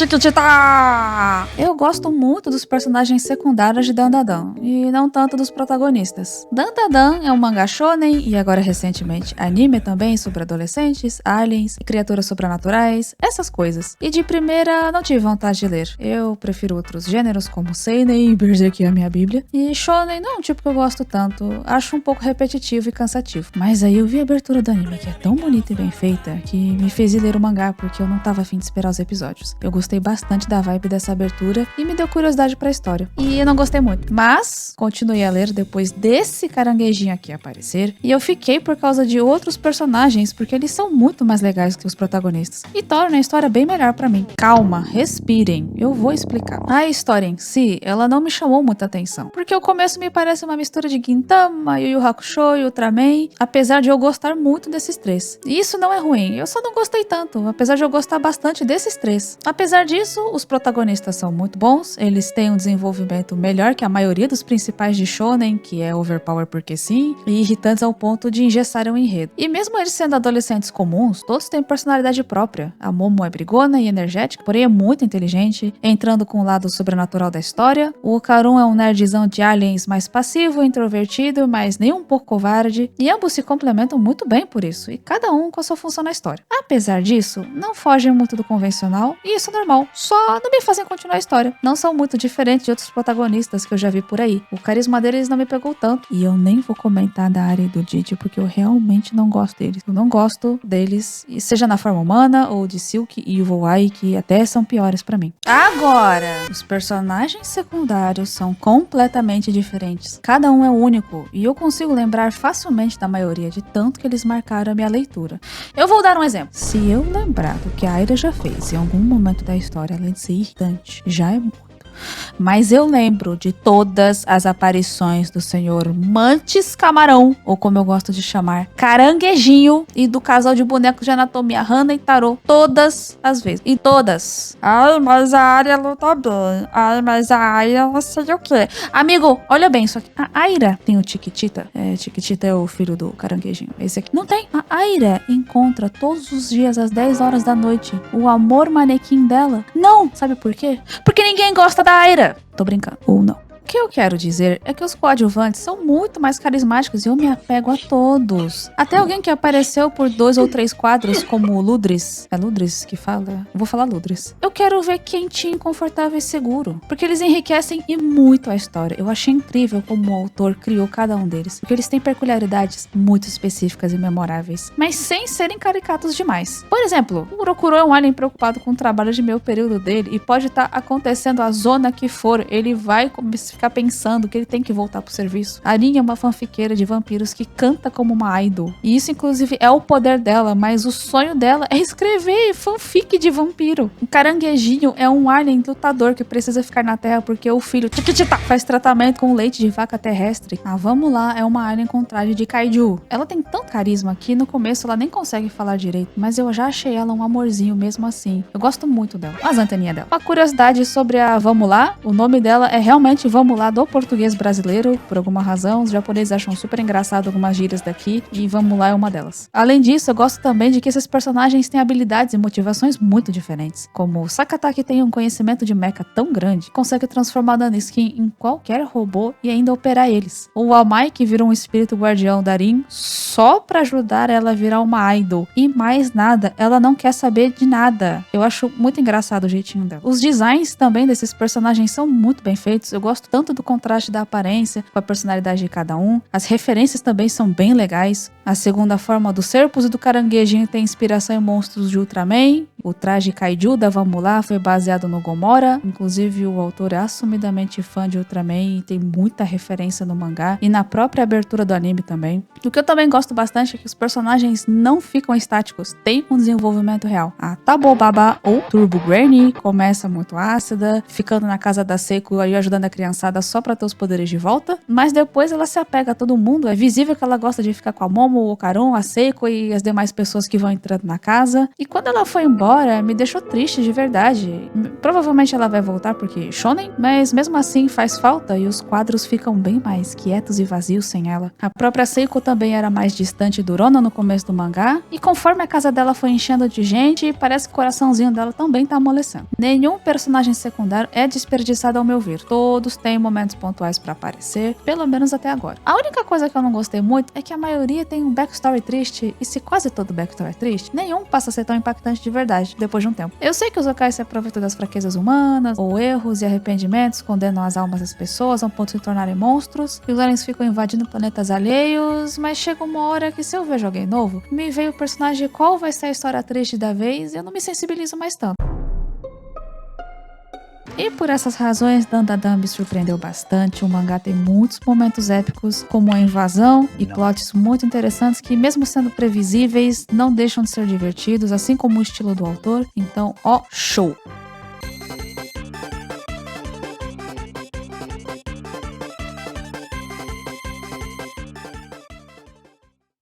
Chiquitita! Eu gosto muito dos personagens secundários de Dandadan, e não tanto dos protagonistas. Dandadan é um mangá shonen, e agora recentemente anime também sobre adolescentes, aliens, criaturas sobrenaturais, essas coisas. E de primeira não tive vontade de ler. Eu prefiro outros gêneros como seinen, Berserk é a minha bíblia, e shonen não é um tipo que eu gosto tanto, acho um pouco repetitivo e cansativo. Mas aí eu vi a abertura do anime, que é tão bonita e bem feita, que me fez ir ler o mangá porque eu não tava afim de esperar os episódios. Eu gostei bastante da vibe dessa abertura e me deu curiosidade pra história. E eu não gostei muito, mas continuei a ler depois desse caranguejinho aqui aparecer, e eu fiquei por causa de outros personagens, porque eles são muito mais legais que os protagonistas, e tornam a história bem melhor pra mim. Calma, respirem, eu vou explicar. A história em si, ela não me chamou muita atenção, porque o começo me parece uma mistura de Gintama, Yu Yu Hakusho e Ultraman, apesar de eu gostar muito desses três. E isso não é ruim, eu só não gostei tanto, apesar de eu gostar bastante desses três. Apesar disso, os protagonistas são muito bons, eles têm um desenvolvimento melhor que a maioria dos principais de shonen, que é overpower porque sim, e irritantes ao ponto de engessarem o enredo. E mesmo eles sendo adolescentes comuns, todos têm personalidade própria. A Momo é brigona e energética, porém é muito inteligente, entrando com o lado sobrenatural da história. O Karun é um nerdzão de aliens mais passivo, introvertido, mas nem um pouco covarde, e ambos se complementam muito bem por isso, e cada um com a sua função na história. Apesar disso, não fogem muito do convencional, e isso é normal, só não me fazem continuar a história. Não são muito diferentes de outros protagonistas que eu já vi por aí. O carisma deles não me pegou tanto, e eu nem vou comentar da Ari e do Didi, porque eu realmente não gosto deles. Eu não gosto deles, seja na forma humana, ou de Silk e Evil Eye, que até são piores pra mim. Agora, os personagens secundários são completamente diferentes. Cada um é único, e eu consigo lembrar facilmente da maioria, de tanto que eles marcaram a minha leitura. Eu vou dar um exemplo. Se eu lembrar do que a Aira já fez em algum momento da história, além de ser irritante, já é muito. Mas eu lembro de todas as aparições do senhor Mantis Camarão, ou como eu gosto de chamar, Caranguejinho, e do casal de bonecos de anatomia Hana e Tarô, todas as vezes. E todas. Ai, mas a Aira luta bem. Ai, mas a Aira não sei o quê. Amigo, olha bem, só que a Aira tem o Chiquitita. Chiquitita é o filho do Caranguejinho. Esse aqui. Não tem. A Aira encontra todos os dias às 10 horas da noite o amor manequim dela. Não! Sabe por quê? Porque ninguém gosta da Aira. Tô brincando. Ou não. O que eu quero dizer é que os coadjuvantes são muito mais carismáticos e eu me apego a todos. Até alguém que apareceu por 2 ou 3 quadros, como o Ludris. É Ludris que fala? Eu vou falar Ludris. Eu quero ver quentinho, confortável e seguro. Porque eles enriquecem e muito a história. Eu achei incrível como o autor criou cada um deles. Porque eles têm peculiaridades muito específicas e memoráveis. Mas sem serem caricatos demais. Por exemplo, o Urokuro é um alien preocupado com o trabalho de meio período dele. E pode estar acontecendo a zona que for. Ele vai ficar pensando que ele tem que voltar pro serviço. A Arin é uma fanfiqueira de vampiros que canta como uma idol. E isso, inclusive, é o poder dela, mas o sonho dela é escrever fanfic de vampiro. O Caranguejinho é um alien lutador que precisa ficar na Terra porque o filho Chiquitita faz tratamento com leite de vaca terrestre. A Vamos Lá é uma alien com traje de kaiju. Ela tem tanto carisma que no começo ela nem consegue falar direito, mas eu já achei ela um amorzinho mesmo assim. Eu gosto muito dela. As anteninhas dela. Uma curiosidade sobre a Vamos Lá, o nome dela é realmente Vamos Lá do português brasileiro, por alguma razão. Os japoneses acham super engraçado algumas gírias daqui, e Vamos Lá é uma delas. Além disso, eu gosto também de que esses personagens têm habilidades e motivações muito diferentes. Como o Sakata, que tem um conhecimento de mecha tão grande, consegue transformar Naniskin em qualquer robô e ainda operar eles. O Amai, que virou um espírito guardião da Rin só pra ajudar ela a virar uma idol. E mais nada, ela não quer saber de nada. Eu acho muito engraçado o jeitinho dela. Os designs também desses personagens são muito bem feitos. Eu gosto tanto do contraste da aparência com a personalidade de cada um. As referências também são bem legais. A segunda forma do Serpus e do Caranguejinho tem inspiração em monstros de Ultraman. O traje Kaiju da Vamos Lá foi baseado no Gomora. Inclusive, o autor é assumidamente fã de Ultraman e tem muita referência no mangá e na própria abertura do anime também. O que eu também gosto bastante é que os personagens não ficam estáticos, tem um desenvolvimento real. A Tabobaba ou Turbo Granny começa muito ácida, ficando na casa da Seiko e ajudando a criançada passada só pra ter os poderes de volta, mas depois ela se apega a todo mundo, é visível que ela gosta de ficar com a Momo, o Okarun, a Seiko e as demais pessoas que vão entrando na casa. E quando ela foi embora, me deixou triste de verdade. Provavelmente ela vai voltar porque shonen, mas mesmo assim faz falta e os quadros ficam bem mais quietos e vazios sem ela. A própria Seiko também era mais distante e durona no começo do mangá, e conforme a casa dela foi enchendo de gente, parece que o coraçãozinho dela também tá amolecendo. Nenhum personagem secundário é desperdiçado ao meu ver. Todos têm momentos pontuais pra aparecer, pelo menos até agora. A única coisa que eu não gostei muito é que a maioria tem um backstory triste, e se quase todo backstory é triste, nenhum passa a ser tão impactante de verdade, depois de um tempo. Eu sei que os yokais se aproveitam das fraquezas humanas, ou erros e arrependimentos condenam as almas das pessoas a um ponto de se tornarem monstros, e os aliens ficam invadindo planetas alheios, mas chega uma hora que se eu vejo alguém novo, me veio o personagem de qual vai ser a história triste da vez e eu não me sensibilizo mais tanto. E por essas razões, Dandadan me surpreendeu bastante. O mangá tem muitos momentos épicos, como a invasão e plots muito interessantes que, mesmo sendo previsíveis, não deixam de ser divertidos, assim como o estilo do autor. Então, ó, show!